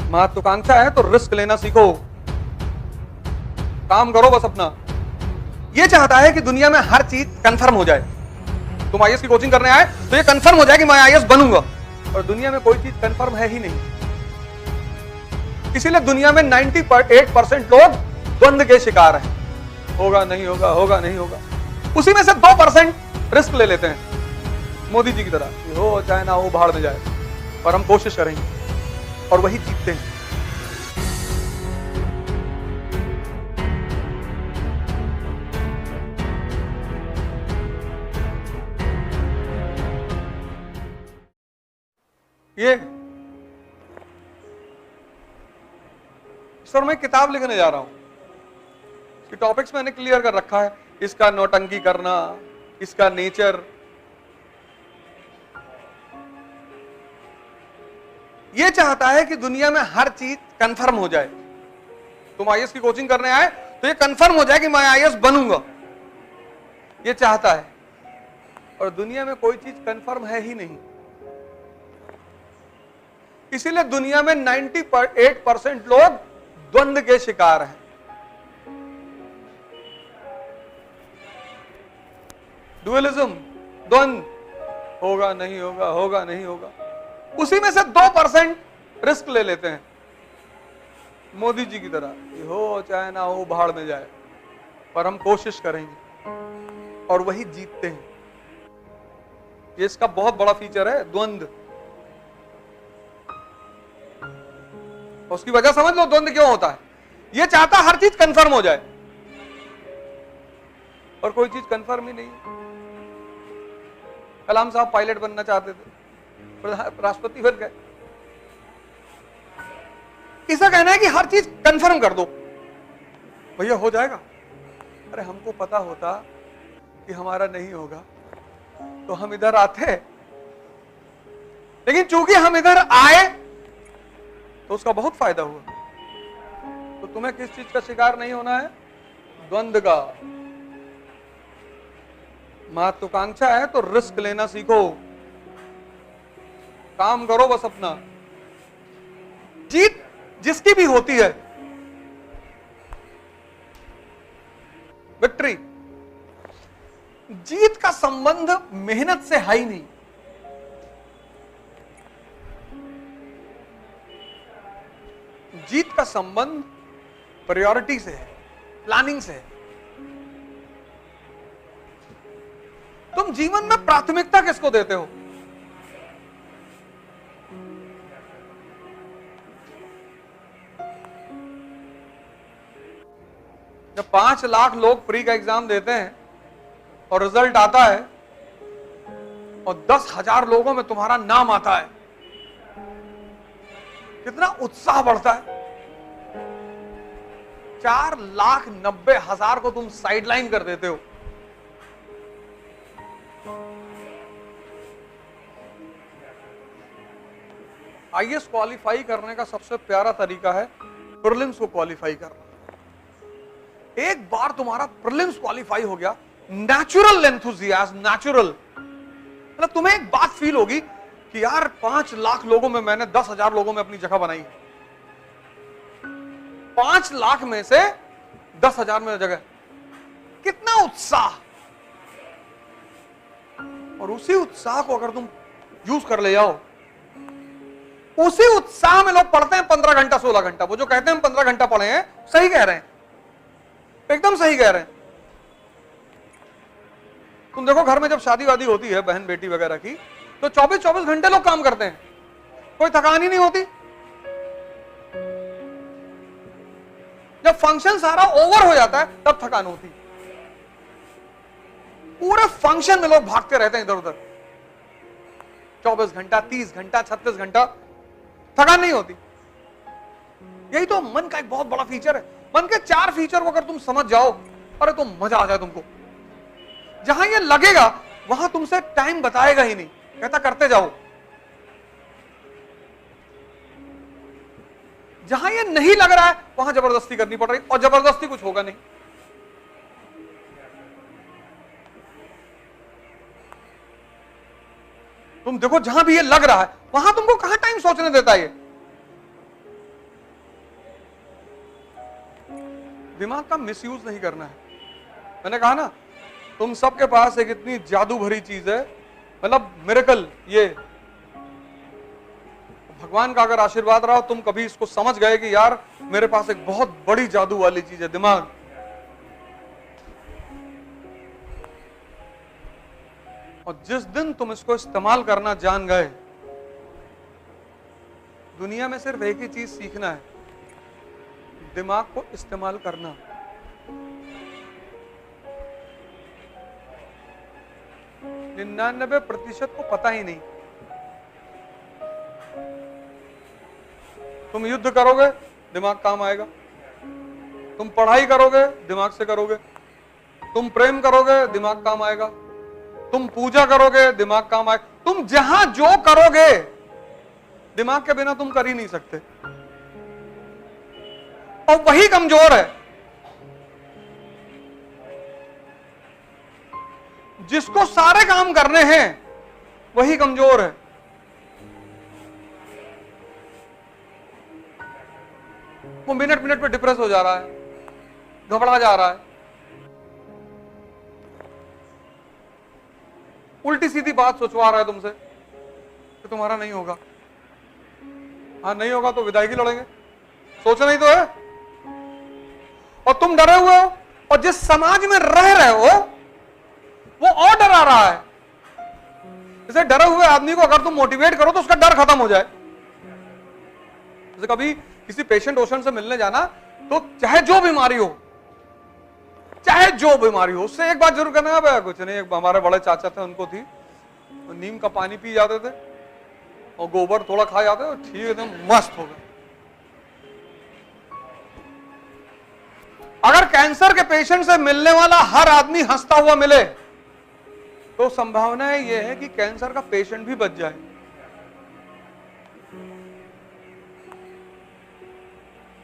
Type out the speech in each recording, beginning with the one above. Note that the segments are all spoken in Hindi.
महत्वाकांक्षा है तो रिस्क लेना सीखो, काम करो बस अपना। ये चाहता है कि दुनिया में हर चीज कंफर्म हो जाए। तुम आईएएस की कोचिंग करने आए तो ये कंफर्म हो जाए कि मैं आईएएस बनूंगा, और दुनिया में कोई चीज कंफर्म है ही नहीं। इसीलिए दुनिया में 98% लोग द्वंद के शिकार हैं। होगा नहीं होगा, होगा नहीं होगा। उसी में से 2% रिस्क ले लेते हैं, मोदी जी की तरह, हो चाहे ना हो, भाड़ में जाए, पर हम कोशिश करेंगे, और वही जीतते हैं। ये सर मैं किताब लिखने जा रहा हूं, इसके टॉपिक्स मैंने क्लियर कर रखा है, इसका नौटंकी करना, इसका नेचर। ये चाहता है कि दुनिया में हर चीज कंफर्म हो जाए। तुम आईएएस की कोचिंग करने आए तो ये कंफर्म हो जाए कि मैं आईएएस बनूंगा, ये चाहता है, और दुनिया में कोई चीज कंफर्म है ही नहीं। इसीलिए दुनिया में 98% लोग द्वंद के शिकार हैं। डुअलिज्म, द्वंद, होगा नहीं होगा, होगा नहीं होगा। उसी में से 2% रिस्क ले लेते हैं, मोदी जी की तरह, हो चाहे ना हो, भाड़ में जाए, पर हम कोशिश करेंगे, और वही जीतते हैं। ये इसका बहुत बड़ा फीचर है, द्वंद। उसकी वजह समझ लो द्वंद क्यों होता है। ये चाहता हर चीज कंफर्म हो जाए, और कोई चीज कंफर्म ही नहीं। कलाम साहब पायलट बनना चाहते थे, राष्ट्रपति बन गए। इसका कहना है कि हर चीज कंफर्म कर दो, भैया हो जाएगा। अरे हमको पता होता कि हमारा नहीं होगा तो हम इधर आते, लेकिन चूंकि हम इधर आए तो उसका बहुत फायदा हुआ। तो तुम्हें किस चीज का शिकार नहीं होना है? द्वंद का। महत्वाकांक्षा है तो रिस्क लेना सीखो, काम करो बस अपना। जीत जिसकी भी होती है, विक्ट्री, जीत का संबंध मेहनत से है ही नहीं। जीत का संबंध प्रायोरिटी से है, प्लानिंग से है। तुम जीवन में प्राथमिकता किसको देते हो? जब 5 लाख लोग प्री का एग्जाम देते हैं और रिजल्ट आता है और 10,000 लोगों में तुम्हारा नाम आता है, कितना उत्साह बढ़ता है। 4,90,000 को तुम साइडलाइन कर देते हो। आईएएस क्वालिफाई करने का सबसे प्यारा तरीका है प्रीलिम्स को क्वालिफाई करना। एक बार तुम्हारा प्रीलिम्स क्वालिफाई हो गया, नेचुरल एंथुसियाज्म, नेचुरल, मतलब तुम्हें एक बात फील होगी कि यार 5 लाख लोगों में मैंने 10,000 लोगों में अपनी जगह बनाई है। 5 लाख में से 10,000 में जगह, कितना उत्साह। और उसी उत्साह को अगर तुम यूज कर ले जाओ, उसी उत्साह में लोग पढ़ते हैं 15 घंटा 16 घंटा। वो जो कहते हैं हम 15 घंटा पढ़े हैं, सही कह रहे हैं, एकदम सही कह रहे हैं। तुम देखो घर में जब शादी वादी होती है बहन बेटी वगैरह की, तो 24-24 घंटे लोग काम करते हैं, कोई थकान ही नहीं होती। जब फंक्शन सारा ओवर हो जाता है तब थकान होती। पूरे फंक्शन में लोग भागते रहते हैं इधर उधर, 24 घंटा 30 घंटा 36 घंटा, थकान नहीं होती। यही तो मन का एक बहुत बड़ा फीचर है। मन के 4 फीचर को अगर तुम समझ जाओ, अरे तो मजा आ जाए तुमको। जहां ये लगेगा वहां तुमसे टाइम बताएगा ही नहीं, कहता करते जाओ। जहां ये नहीं लग रहा है वहां जबरदस्ती करनी पड़ रही, और जबरदस्ती कुछ होगा नहीं। तुम देखो जहां भी ये लग रहा है वहां तुमको कहां टाइम सोचने देता है ये। दिमाग का मिसयूज नहीं करना है। मैंने कहा ना, तुम सबके पास एक इतनी जादू भरी चीज है, मतलब मिरेकल, ये भगवान का अगर आशीर्वाद रहा, तुम कभी इसको समझ गए कि यार मेरे पास एक बहुत बड़ी जादू वाली चीज है, दिमाग। और जिस दिन तुम इसको इस्तेमाल करना जान गए, दुनिया में सिर्फ एक ही चीज सीखना है, दिमाग को इस्तेमाल करना। निन्यानबे प्रतिशत को पता ही नहीं। तुम युद्ध करोगे, दिमाग काम आएगा। तुम पढ़ाई करोगे, दिमाग से करोगे। तुम प्रेम करोगे, दिमाग काम आएगा। तुम पूजा करोगे, दिमाग काम आएगा। तुम जहां जो करोगे, दिमाग के बिना तुम कर ही नहीं सकते। और वही कमजोर है। जिसको सारे काम करने हैं, वही कमजोर है। वो मिनट मिनट पे डिप्रेस हो जा रहा है, घबरा जा रहा है। उल्टी सीधी बात सोचवा रहा है तुमसे कि तुम्हारा नहीं होगा। हाँ, नहीं होगा तो विदाई की लड़ेंगे, सोचना ही तो है। और तुम डरे हुए हो, और जिस समाज में रह रहे हो वो और डरा रहा है। जैसे डरे हुए आदमी को अगर तुम मोटिवेट करो तो उसका डर खत्म हो जाए। जैसे कभी किसी पेशेंट ओशन से मिलने जाना, तो चाहे जो बीमारी हो, चाहे जो बीमारी हो, उससे एक बात जरूर करना है, कुछ नहीं, एक हमारे बड़े चाचा थे, उनको थी, तो नीम का पानी पी जाते थे और गोबर थोड़ा खा जाते थे, ठीक एकदम मस्त हो गए। अगर कैंसर के पेशेंट से मिलने वाला हर आदमी हंसता हुआ मिले, तो संभावना यह है कि कैंसर का पेशेंट भी बच जाए।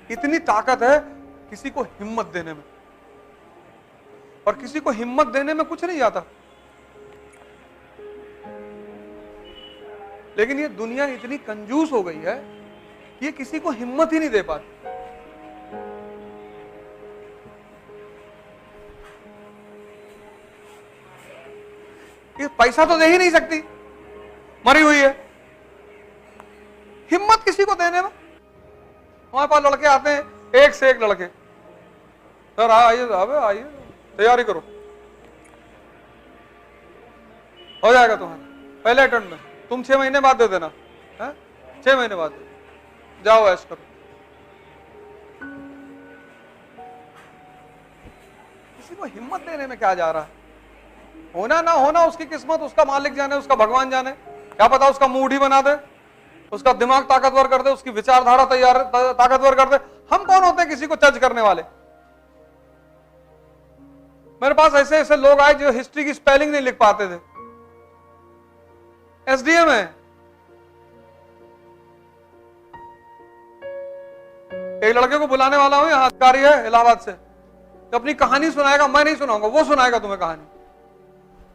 इतनी ताकत है किसी को हिम्मत देने में, और किसी को हिम्मत देने में कुछ नहीं आता। लेकिन ये दुनिया इतनी कंजूस हो गई है कि ये किसी को हिम्मत ही नहीं दे पाती। ये पैसा तो दे ही नहीं सकती, मरी हुई है। हिम्मत किसी को देने में। हमारे पास लड़के आते हैं, एक से एक लड़के, सर आइए साहब, आइए तैयारी करो, हो जाएगा तुम्हारा पहले अटेम्प्ट में। तुम 6 महीने बाद दे देना, 6 महीने बाद जाओ ऐश करो। किसी को हिम्मत देने में क्या जा रहा है? होना ना होना उसकी किस्मत, उसका मालिक जाने, उसका भगवान जाने। क्या पता उसका मूड ही बना दे, उसका दिमाग ताकतवर कर दे, उसकी विचारधारा ताकतवर कर दे। हम कौन होते हैं किसी को जज करने वाले? मेरे पास ऐसे ऐसे लोग आए जो हिस्ट्री की स्पेलिंग नहीं लिख पाते थे, एसडीएम है। एक लड़के को बुलाने वाला हूं, यहाँ अधिकारी है इलाहाबाद से, तो अपनी कहानी सुनाएगा। मैं नहीं सुनाऊंगा, वो सुनाएगा तुम्हें कहानी।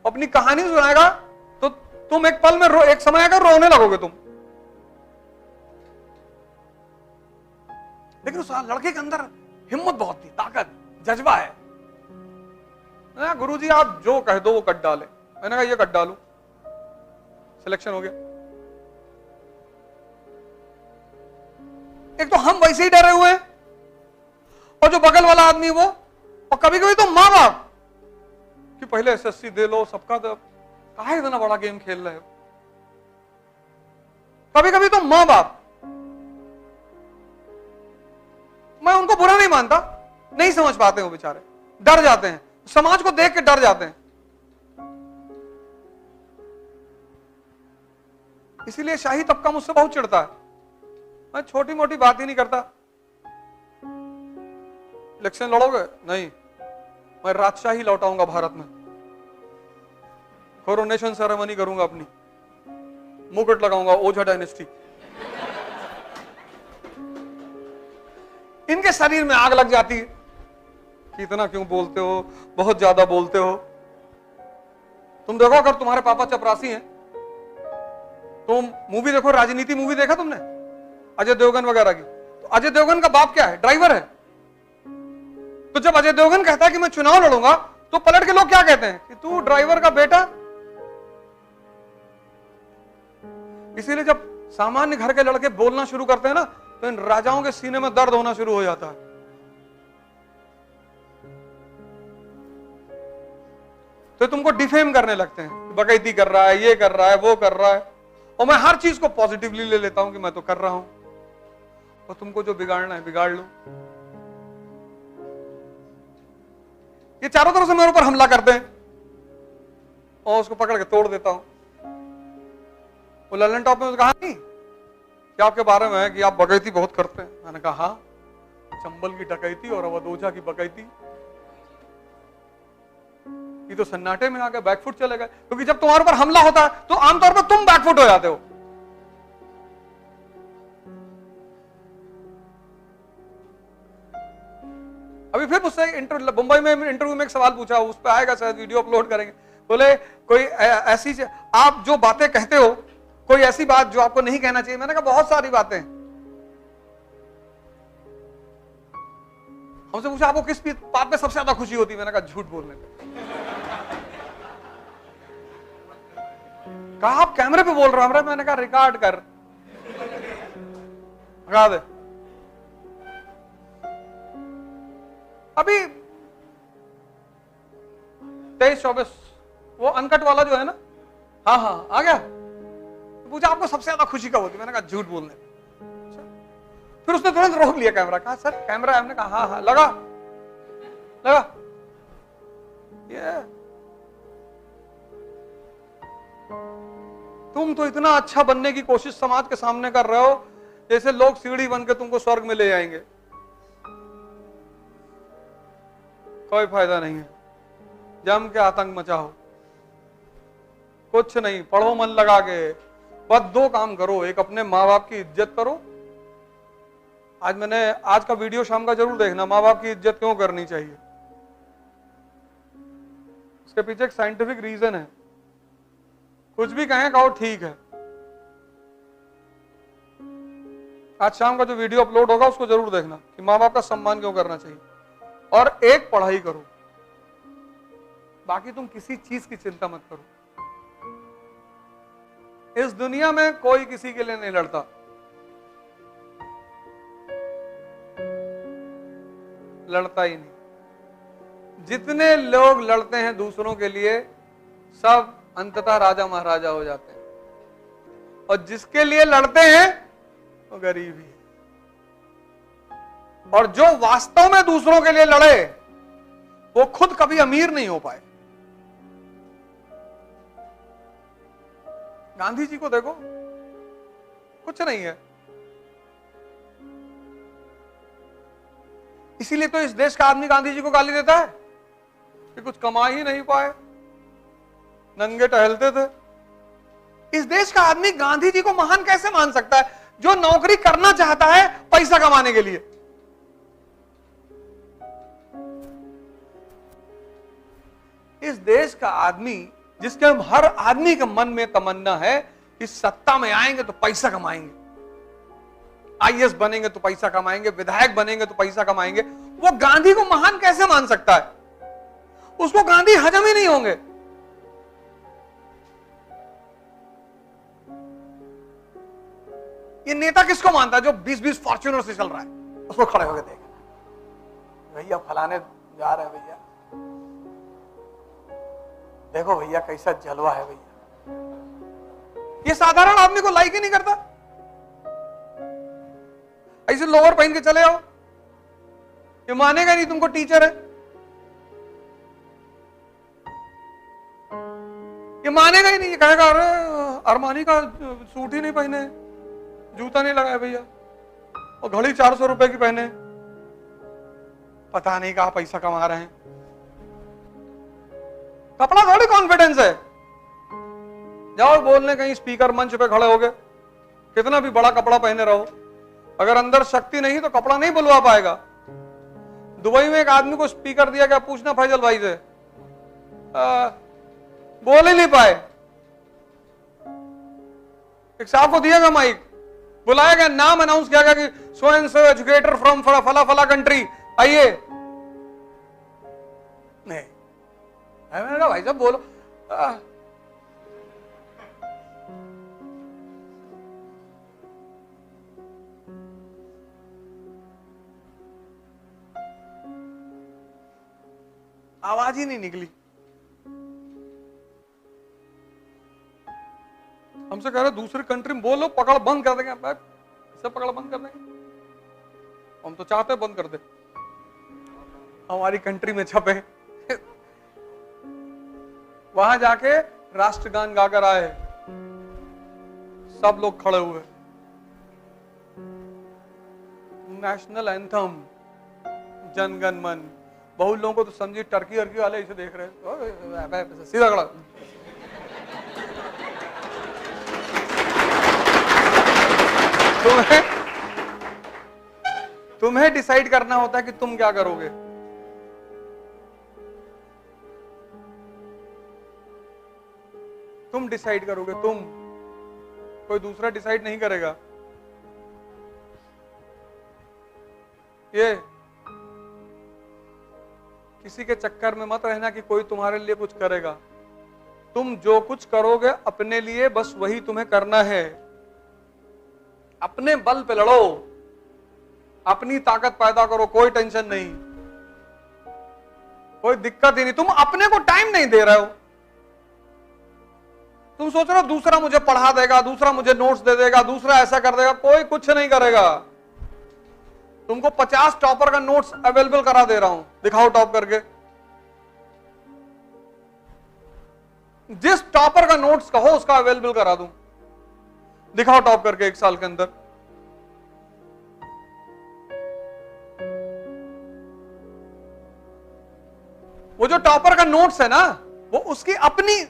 अपनी कहानी सुनाएगा तो तुम एक पल में एक समय आकर रोने लगोगे तुम। लेकिन उस लड़के के अंदर हिम्मत बहुत थी, ताकत, जज्बा है। गुरुजी आप जो कह दो वो कट डाले। मैंने कहा ये कट डालू, सिलेक्शन हो गया। एक तो हम वैसे ही डरे हुए हैं, और जो बगल वाला आदमी वो, और कभी कभी तो मां बाप कि पहले एसएससी दे लो, सबका तो काहे इतना बड़ा गेम खेल रहे हो। कभी कभी तो मां बाप, मैं उनको बुरा नहीं मानता, नहीं समझ पाते वो बेचारे, डर जाते हैं, समाज को देख के डर जाते हैं। इसीलिए शाही तबका मुझसे बहुत चिढ़ता है। मैं छोटी मोटी बात ही नहीं करता। इलेक्शन लड़ोगे? नहीं, मैं राजशाही लौटाऊंगा भारत में, कोरोनेशन सेरेमनी करूंगा, अपनी मुकुट लगाऊंगा, ओझा डायनेस्टी। इनके शरीर में आग लग जाती है कि इतना क्यों बोलते हो, बहुत ज्यादा बोलते हो। तुम देखो, अगर तुम्हारे पापा चपरासी हैं तो मूवी देखो, राजनीति मूवी देखा तुमने अजय देवगन वगैरह की? तो अजय देवगन का बाप क्या है? ड्राइवर है। तो जब अजय देवगन कहता है कि मैं चुनाव लड़ूंगा, तो पलट के लोग क्या कहते हैं कि तू ड्राइवर का बेटा। इसीलिए जब सामान्य घर के लड़के बोलना शुरू करते हैं ना, तो इन राजाओं के सीने में दर्द होना शुरू हो जाता है। तो तुमको डिफेम करने लगते हैं, बकैती कर रहा है, ये कर रहा है, वो कर रहा है। और मैं हर चीज को पॉजिटिवली ले लेता हूं कि मैं तो कर रहा हूं, और तुमको जो बिगाड़ना है बिगाड़ लो। ये चारों तरफ से मेरे ऊपर हमला करते हैं और उसको पकड़ के तोड़ देता हूं। वो ललन टॉप में कहा नहीं कि आपके बारे में है कि आप बकैती बहुत करते हैं। मैंने कहा हाँ, चंबल की डकैती और अवधोजा की बकैती। ये तो सन्नाटे में आके बैकफुट चले गए, क्योंकि जब तुम्हारे ऊपर हमला होता है तो आमतौर पर तुम बैकफुट हो जाते हो। अभी फिर मुझसे मुंबई में इंटरव्यू में एक सवाल पूछा, उस पर आएगा शायद, वीडियो अपलोड करेंगे। बोले कोई ऐसी आप जो बातें कहते हो, कोई ऐसी बात जो आपको नहीं कहना चाहिए। मैंने कहा बहुत सारी बातें। हमसे पूछा आपको किस बात में सबसे ज्यादा खुशी होती है। मैंने कहा झूठ बोलने पे। कहा आप कैमरे पे बोल रहे हो। मैंने कहा रिकॉर्ड कर, लगा दे। अभी 23-24 वो अनकट वाला जो है ना, हाँ हाँ आ गया। पूछा आपको सबसे ज्यादा खुशी कब होती है। मैंने कहा झूठ बोलने। फिर उसने तुरंत रोक लिया कैमरा, कहा सर कैमरा है। हमने कहा हाँ हाँ लगा लगा। ये तुम तो इतना अच्छा बनने की कोशिश समाज के सामने कर रहे हो, जैसे लोग सीढ़ी बन के तुमको स्वर्ग में ले जाएंगे। कोई फायदा नहीं है, जम के आतंक मचाओ, कुछ नहीं। पढ़ो मन लगा के, बस 2 काम करो। एक, अपने माँ बाप की इज्जत करो। आज का वीडियो शाम का जरूर देखना, माँ बाप की इज्जत क्यों करनी चाहिए। इसके पीछे एक साइंटिफिक रीजन है। कुछ भी कहें कहो ठीक है। आज शाम का जो वीडियो अपलोड होगा उसको जरूर देखना कि माँ बाप का सम्मान क्यों करना चाहिए। और एक, पढ़ाई करो, बाकी तुम किसी चीज की चिंता मत करो। इस दुनिया में कोई किसी के लिए नहीं लड़ता। लड़ता ही नहीं। जितने लोग लड़ते हैं दूसरों के लिए, सब अंततः राजा महाराजा हो जाते हैं। और जिसके लिए लड़ते हैं वो गरीब ही है। और जो वास्तव में दूसरों के लिए लड़े, वो खुद कभी अमीर नहीं हो पाए। गांधी जी को देखो, कुछ नहीं है। इसीलिए तो इस देश का आदमी गांधी जी को गाली देता है कि कुछ कमा ही नहीं पाए, नंगे टहलते थे। इस देश का आदमी गांधी जी को महान कैसे मान सकता है, जो नौकरी करना चाहता है पैसा कमाने के लिए। इस देश का आदमी, जिसके हर आदमी के मन में तमन्ना है कि सत्ता में आएंगे तो पैसा कमाएंगे, आईएएस बनेंगे तो पैसा कमाएंगे, विधायक बनेंगे तो पैसा कमाएंगे, वो गांधी को महान कैसे मान सकता है? उसको गांधी हजम ही नहीं होंगे। ये नेता किसको मानता है जो 20-20 फॉर्च्यूनर से चल रहा है? उसको खड़े होकर देख, भैया फलाने जा रहे हैं, भैया देखो भैया कैसा जलवा है भैया। ये साधारण आदमी को लाइक ही नहीं करता। ऐसे लोअर पहन के चले आओ, ये मानेगा नहीं तुमको टीचर है, ये मानेगा ही नहीं। ये कहेगा अरे अरमानी का सूट ही नहीं पहने, जूता नहीं लगाया भैया, और घड़ी 400 रुपए की पहने, पता नहीं कहां पैसा कमा रहे हैं। कपड़ा थोड़ी कॉन्फिडेंस है। जाओ बोलने कहीं स्पीकर मंच पे खड़े हो गए, कितना भी बड़ा कपड़ा पहने रहो, अगर अंदर शक्ति नहीं तो कपड़ा नहीं बुलवा पाएगा। दुबई में एक आदमी को स्पीकर दिया गया, पूछना फैजल भाई से, बोल ही नहीं पाए। एक साहब को दिया गया माइक, बुलाया गया, नाम अनाउंस किया गया कि so and so educator from फला फला कंट्री, आइए। मैंने कहा भाई साहब बोलो। आवाज ही नहीं निकली। हमसे कह रहे दूसरी कंट्री में बोलो पकड़ बंद कर देंगे, सब पकड़ बंद कर देंगे। हम तो चाहते बंद कर दे, हमारी कंट्री में छपे। वहां जाके राष्ट्रगान गाकर आए, सब लोग खड़े हुए, नेशनल एंथम जनगण मन। बहुत लोगों को तो समझी टर्की अर्की वाले इसे देख रहे, सीधा खड़ा। तुम्हें डिसाइड करना होता है कि तुम क्या करोगे। तुम डिसाइड करोगे, तुम, कोई दूसरा डिसाइड नहीं करेगा। ये किसी के चक्कर में मत रहना कि कोई तुम्हारे लिए कुछ करेगा। तुम जो कुछ करोगे अपने लिए, बस वही तुम्हें करना है। अपने बल पे लड़ो, अपनी ताकत पैदा करो, कोई टेंशन नहीं, कोई दिक्कत ही नहीं। तुम अपने को टाइम नहीं दे रहे हो। तुम सोच रहे हो दूसरा मुझे पढ़ा देगा, दूसरा मुझे नोट्स दे देगा, दूसरा ऐसा कर देगा। कोई कुछ नहीं करेगा। तुमको 50 टॉपर का नोट्स अवेलेबल करा दे रहा हूं, दिखाओ टॉप करके। जिस टॉपर का नोट्स कहो उसका अवेलेबल करा दूं, दिखाओ टॉप करके 1 साल के अंदर। वो जो टॉपर का नोट्स है ना, वो उसकी अपनी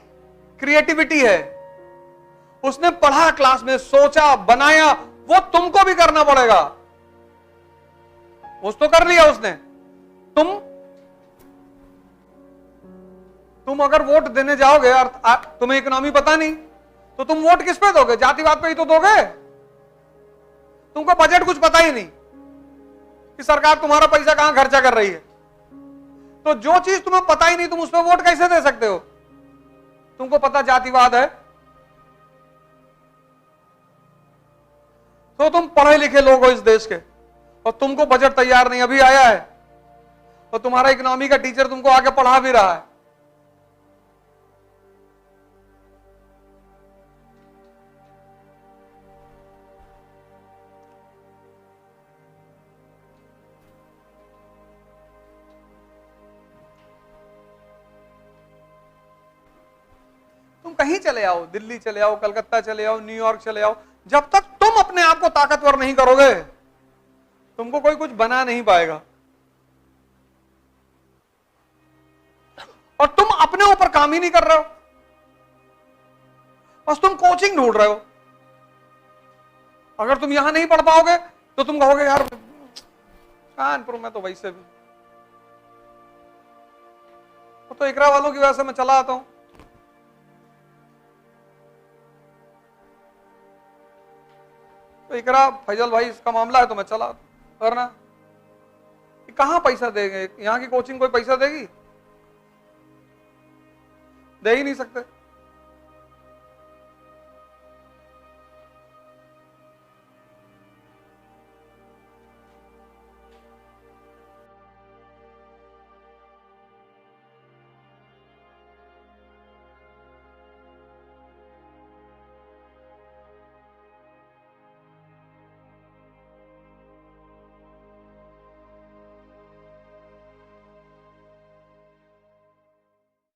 क्रिएटिविटी है। उसने पढ़ा, क्लास में सोचा, बनाया, वो तुमको भी करना पड़ेगा। उस तो कर लिया उसने। तुम अगर वोट देने जाओगे और तुम्हें इकोनॉमी पता नहीं, तो तुम वोट किस पे दोगे? जातिवाद पे ही तो दोगे। तुमको बजट कुछ पता ही नहीं कि सरकार तुम्हारा पैसा कहां खर्चा कर रही है। तो जो चीज तुम्हें पता ही नहीं, तुम उस पर वोट कैसे दे सकते हो? तुमको पता जातिवाद है, तो तुम पढ़े लिखे लोग हो इस देश के, और तुमको बजट तैयार नहीं अभी आया है, और तुम्हारा इकोनॉमी का टीचर तुमको आगे पढ़ा भी रहा है। तुम कहीं चले आओ, दिल्ली चले आओ, कलकत्ता चले आओ, न्यूयॉर्क चले आओ, जब तक तुम अपने आप को ताकतवर नहीं करोगे, तुमको कोई कुछ बना नहीं पाएगा। और तुम अपने ऊपर काम ही नहीं कर रहे हो, बस तुम कोचिंग ढूंढ रहे हो। अगर तुम यहां नहीं पढ़ पाओगे तो तुम कहोगे यार कानपुर में तो वैसे भी, तो इकरा वालों की वजह से मैं चला आता हूं। तो इकरा फैजल भाई इसका मामला है तो मैं चला, वरना कहां पैसा देंगे? यहां की कोचिंग कोई पैसा देगी? दे ही नहीं सकते।